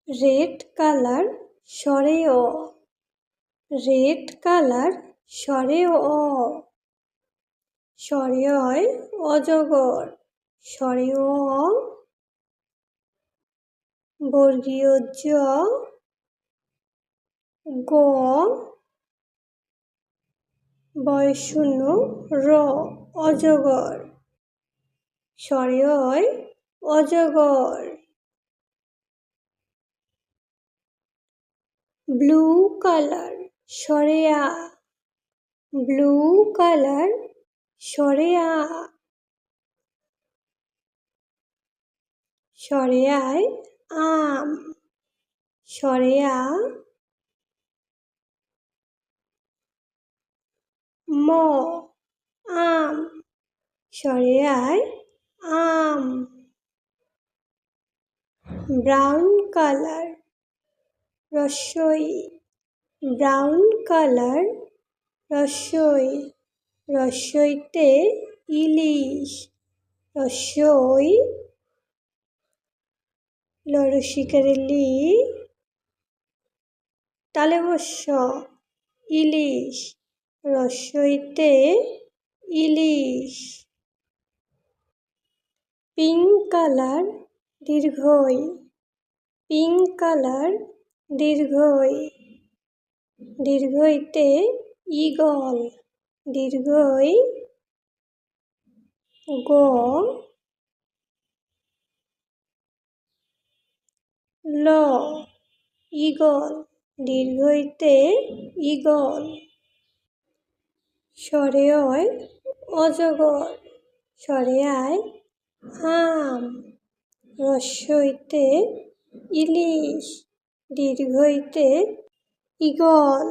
Red colour স্বরে অ। Red colour স্বরে অ। স্বরে অয় অজগর। স্বরে অ বর্গীয় জ গ বয়শূন্য র অজগর। স্বরে অয় অজগর। ব্লু কালার স্বরে আ। ব্লু কালার স্বরে আ। স্বরে আয় আম। স্বরে আ ম আম। স্বরে আয় আম। ব্রাউন কালার রস্বই। ব্রাউন কালার রস্বই। রস্বইতে ইলিশ। রস্বই লরসিকারে লি তালে বস্য ইলিশ। রস্বইতে ইলিশ। পিঙ্ক কালার দীর্ঘই। পিঙ্ক কালার দীর্ঘই। দীর্ঘইতে ঈগল। দীর্ঘই গ ল ঈগল। দীর্ঘইতে ঈগল। স্বরে অয় অজগর। স্বরে আয় আম। রস্বইতে ইলিশ। দীর্ঘইতে ঈগল।